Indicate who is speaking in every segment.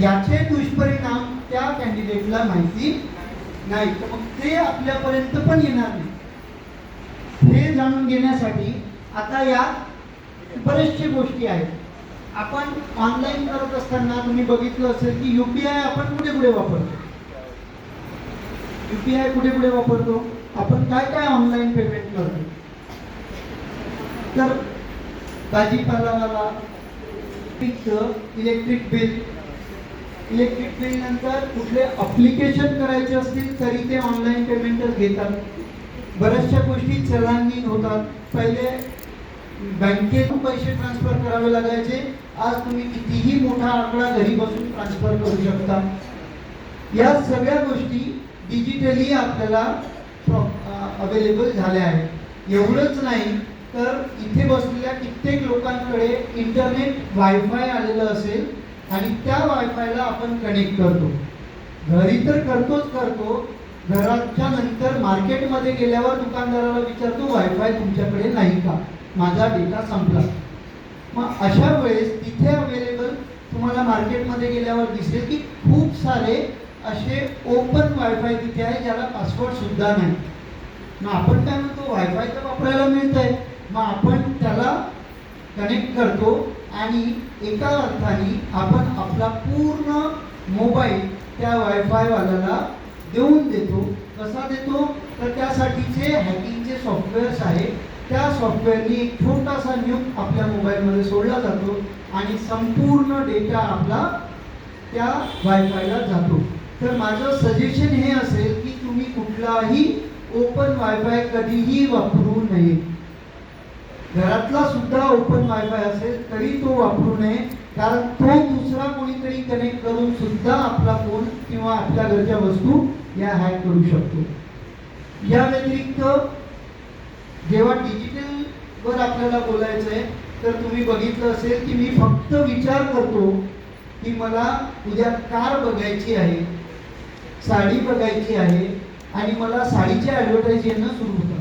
Speaker 1: याचे दुष्परिणाम त्या कॅन्डिडेटला माहिती नाही, तर मग ते आपल्यापर्यंत पण येणार नाही। हे जाणून घेण्यासाठी आता यात बरेचशे गोष्टी आहेत। आपण ऑनलाईन करत असताना तुम्ही बघितलं असेल की UPI आपण कुठे कुठे वापरतो। UPI कुठे कुठे वापरतो आपण, काय काय ऑनलाईन पेमेंट करतो। तर भाजीपालावाला, इलेक्ट्रिक बिल नंतर कुठले अप्लिकेशन करायचे असतील तरी ते ऑनलाईन पेमेंटच घेतात। बऱ्याचशा गोष्टी चलांनी होतात। पहिले बँकेतून पैसे ट्रान्सफर करावे लागायचे, आज तुम्ही कितीही मोठा आकडा घरी बसून ट्रान्सफर करू शकता। या सगळ्या गोष्टी डिजिटली आपल्याला अवेलेबल झाल्या आहेत। एवढंच नाही तर इथे बसलेल्या कित्येक लोकांकडे इंटरनेट वायफाय आलेलं असेल आणि त्या वायफायला आपण कनेक्ट करतो। घरी तर करतो, घराच्या नंतर मार्केटमध्ये गेल्यावर दुकानदाराला विचारतो वायफाय तुमच्याकडे नाही का, माझा डेटा संपला। मग अशा वेळेस तिथे अवेलेबल तुम्हाला मार्केटमध्ये गेल्यावर दिसेल की खूप सारे असे ओपन वायफाय तिथे आहे ज्याला पासवर्ड सुद्धा नाही। मग आपण काय म्हणतो वायफाय तर वापरायला मिळतंय, मग आपण त्याला कनेक्ट करतो आणि एका अर्थाने आपण आपला पूर्ण मोबाईल त्या वायफाय वाल्याला देऊन देतो। कसा देतो तर त्यासाठीचे हॅकिंगचे सॉफ्टवेअर्स आहे, त्या सॉफ्टवेअरनी एक छोटासा न्यूक आपल्या मोबाईलमध्ये सोडला जातो आणि संपूर्ण डेटा आपला त्या वायफायला जातो। तर माझं सजेशन हे असेल की तुम्ही कुठलाही ओपन वायफाय कधीही वापरू नये। घरातला सुद्धा ओपन वायफाय असेल तरी तो वापरू नये, कारण तो दुसरा कोणीतरी कनेक्ट करून सुद्धा आपला फोन किंवा आपल्या घरच्या वस्तू या हॅक करू शकतो। या व्यतिरिक्त जेव्हा डिजिटल वर आपल्याला बोलायचं आहे तर तुम्ही बघितलं असेल की मी फक्त विचार करतो की मला उद्या कार बघायची आहे, साडी बघायची आहे आणि मला साडीचे ॲडव्हर्टाईज येणं सुरू होतं।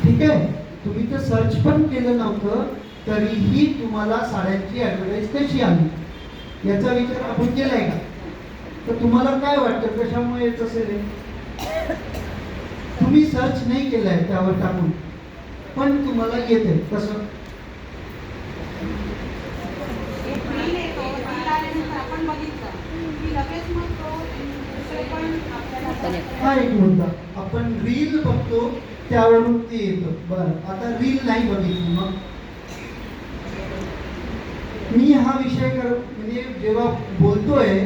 Speaker 1: ठीक आहे, तुम्ही तर सर्च पण केलं नव्हतं तरीही तुम्हाला साड्यांची ॲडव्हर्टाईज कशी आली याचा विचार आपण केलाय का? तर तुम्हाला काय वाटतं कशामुळे येत असेल? तुम्ही सर्च नाही केलंय त्यावर टाकून, पण तुम्हाला येते कसं? हा एक मुद्दा, आपण रील बघतो त्यावरून ते येतं। बरं, आता रील नाही बघितली मग मी हा विषय म्हणजे जेव्हा बोलतोय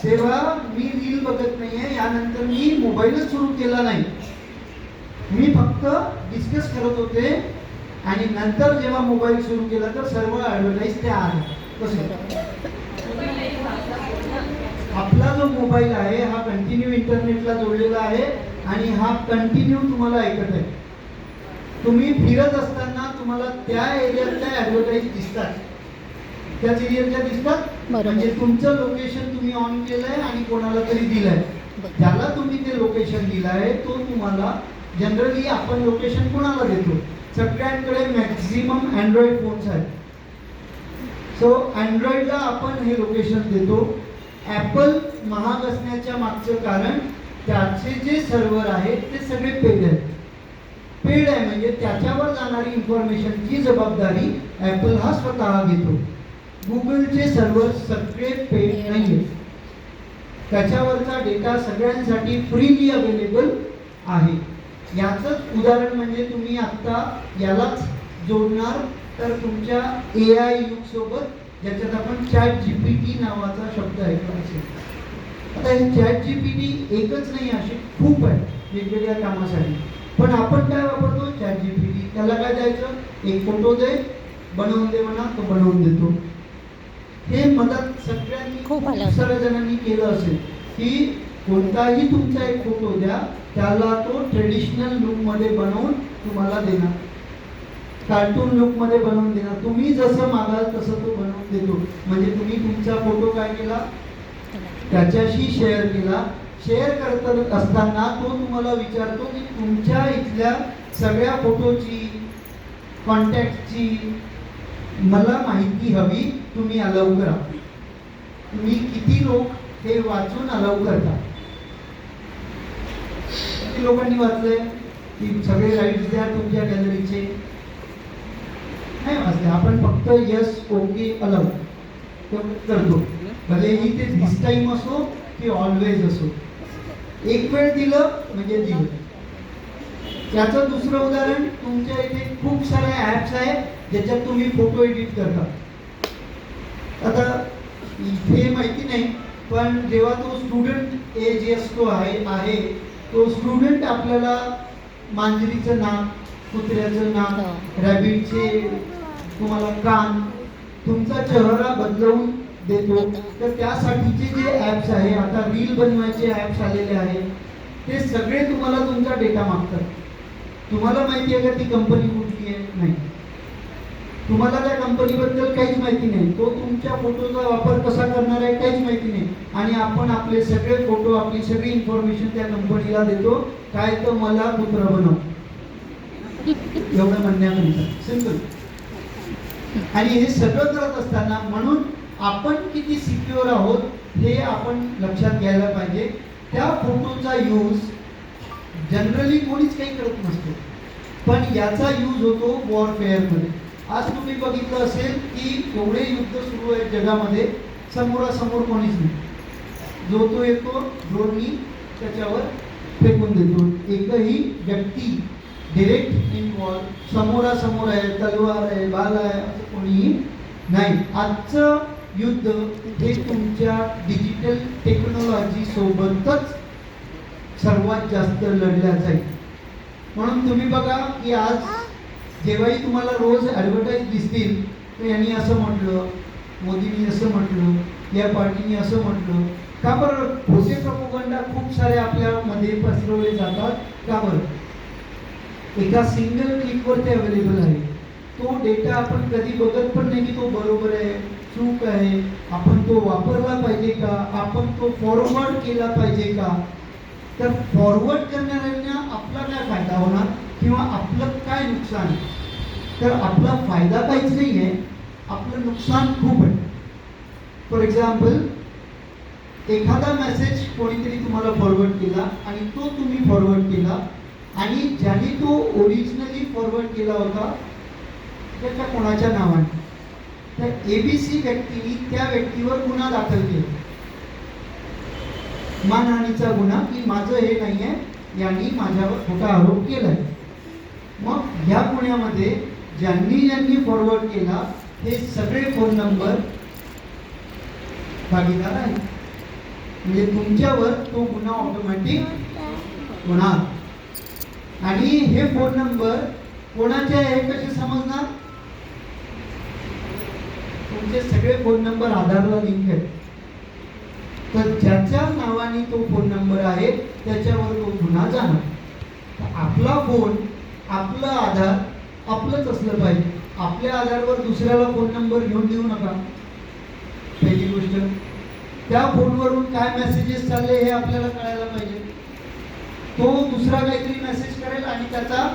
Speaker 1: तेव्हा मी रील बघत नाहीये, यानंतर मी मोबाईलच सुरू केला नाही, मी फक्त डिस्कस करत होते आणि नंतर जेव्हा मोबाईल सुरू केला तर सर्व ॲडव्हर्टाईज त्या आल्या। कसं आपला जो मोबाईल आहे हा कंटिन्यू इंटरनेटला जोडलेला आहे आणि हा कंटिन्यू तुम्हाला ऐकत आहे। तुम्ही फिरत असताना तुम्हाला त्या एरियातल्या ॲडव्हर्टाईज दिसतात, त्याच एरियाच्या दिसतात, म्हणजे तुमचं लोकेशन तुम्ही ऑन केलंय आणि कोणाला तरी दिलंय, ज्याला तुम्ही ते लोकेशन दिलंय तो तुम्हाला जनरली आपण लोकेशन कोणाला देतो? सगळ्यांकडे मॅक्झिमम अँड्रॉइड फोन्स आहेत, सो अँड्रॉइडला आपण हे लोकेशन देतो। ॲपल महाग असण्याच्या मागचं कारण त्याचे जे सर्व्हर आहेत ते सगळे पेड आहेत। पेड आहे म्हणजे त्याच्यावर जाणारी इन्फॉर्मेशनची जबाबदारी ॲपल हा स्वतः घेतो। गुगलचे सर्व्हर सगळे पेड नाही आहेत, त्याच्यावरचा डेटा सगळ्यांसाठी फ्रीली अवेलेबल आहे। याचंच उदाहरण म्हणजे तुम्ही आत्ता यालाच जोडणार तर तुमच्या AI युग सोबत, ज्याच्यात आपण ChatGPT नावाचा शब्द ऐकला असेल। आता हे ChatGPT एकच नाही, असे खूप आहेत वेगवेगळ्या कामासाठी, पण आपण काय वापरतो? ChatGPT। त्याला काय द्यायचं? एक फोटो दे, बनवून दे म्हणा, तो बनवून देतो। हे मदत सगळ्यांनी खूप साऱ्या जणांनी केलं असेल की कोणताही तुमचा एक फोटो द्या, त्याला तो ट्रेडिशनल लुकमध्ये बनवून तुम्हाला देणार, कार्टून लुकमध्ये बनवून देणार, तुम्ही जसं मागाल तसं तो बनवून देतो। म्हणजे तुम्ही तुमचा फोटो काय केला, त्याच्याशी शेअर केला, शेअर करत असताना तो तुम्हाला विचारतो की तुमच्या इथल्या सगळ्या फोटोची, कॉन्टॅक्टची, मला माहिती हवी, तुम्ही अलाउ करा. तुम्ही किती लोक हे वाचून अलाउ करता? किती लोकांनी वाचले की सगळे राईट्स द्या तुमच्या गॅलरीचे? नाही वाचले. आपण फक्त यस ओके अलाउ करतो, भलेही ते दिस टाइम असो की ऑलवेज असो. एक वेळ दिलं म्हणजे दिलं. त्याचं दुसरं उदाहरण, तुमच्या इथे खूप सारे ॲप्स आहेत ज्याच्यात तुम्ही फोटो एडिट करता. आता इथे माहिती नाही, पण जेव्हा तो स्टुडंट एज असतो आहे तो स्टुडंट आपल्याला मांजरीचं नाक, कुत्र्याचं नाक, रॅबिटचे तुम्हाला कान, तुमचा चेहरा बदलवून देतो. तर त्यासाठीचे जे ॲप्स आहे, आता रील बनवायचे ॲप्स आलेले आहे, ते सगळे तुम्हाला तुमचा डेटा मागतात. तुम्हाला माहिती आहे का ती कंपनी कुठली आहे? नाही. तुम्हाला त्या कंपनीबद्दल काहीच माहिती नाही. तो तुमच्या फोटोचा वापर कसा करणार आहे काहीच माहिती नाही. आणि आपण आपले सगळे फोटो, आपली सगळी इन्फॉर्मेशन त्या कंपनीला देतो. काय तर मला कुत्रा बनव, एवढं म्हणण्याकरिता. सिंपल. आणि हे सगळं करत असताना म्हणून आपण किती सिक्युअर आहोत हे आपण लक्षात घ्यायला पाहिजे. त्या फोटोचा यूज जनरली कोणीच काही करत नसतो, पण याचा यूज होतो वॉरफेअरमध्ये. आज तुम्ही बघितलं असेल की एवढे युद्ध सुरू आहेत जगामध्ये, समोरासमोर कोणीच नाही. जो तो येतो ड्रोननी त्याच्यावर फेकून देतो. एकही व्यक्ती डिरेक्ट इन्व्हॉल्व समोरासमोर आहे, तलवार आहे, भाला आहे, असं कोणीही नाही. आजचं युद्ध हे तुमच्या डिजिटल टेक्नॉलॉजी सोबतच सर्वात जास्त लढल्या जाईल. म्हणून तुम्ही बघा की आज जेव्हाही तुम्हाला रोज ॲडव्हर्टाईज दिसतील तर यांनी असं म्हटलं, मोदींनी असं म्हटलं, या पार्टीने असं म्हटलं. का बरं? खोटे प्रोपगंडा खूप सारे आपल्यामध्ये पसरवले जातात. का बरं? एका सिंगल क्लिकवर ते अवेलेबल आहे. तो डेटा आपण कधी बघत पण नाही की तो बरोबर आहे, चूक आहे, आपण तो वापरला पाहिजे का, आपण तो फॉरवर्ड केला पाहिजे का. तर फॉरवर्ड करणाऱ्यांना आपला काय फायदा होणार किंवा आपलं काय नुकसान? तर आपला फायदा काहीच नाही आहे, आपलं नुकसान खूप आहे. फॉर एक्झाम्पल, एखादा मेसेज कोणीतरी तुम्हाला फॉरवर्ड केला आणि तो तुम्ही फॉरवर्ड केला, आणि ज्याने तो ओरिजिनली फॉरवर्ड केला होता त्याच्या कोणाच्या नावाने, तर ABC व्यक्तीने त्या व्यक्तीवर गुन्हा दाखल केला, मानहानीचा गुन्हा, की माझं हे नाही आहे, यांनी माझ्यावर खोटा आरोप केलाय. मग या गुन्ह्यामध्ये ज्यांनी फॉरवर्ड केला हे सगळे फोन नंबर भागीदार आहेत. म्हणजे तुमच्यावर तो गुन्हा ऑटोमॅटिक होणार. आणि हे फोन नंबर कोणाचे आहे कसे समजणार? तुमचे सगळे फोन नंबर आधारला लिंक आहेत. तर ज्याच्या नावाने तो फोन नंबर आहे त्याच्यावर तो गुन्हा जाणार. तर आपला फोन, आपलं आधार आपलंच असलं पाहिजे. आपल्या आधारवर दुसऱ्याला फोन नंबर घेऊन देऊ नका. पहिली गोष्ट, त्या फोनवरून काय मेसेजेस चालले हे आपल्याला कळायला पाहिजे. तो दुसरा काहीतरी मेसेज करेल आणि त्याचा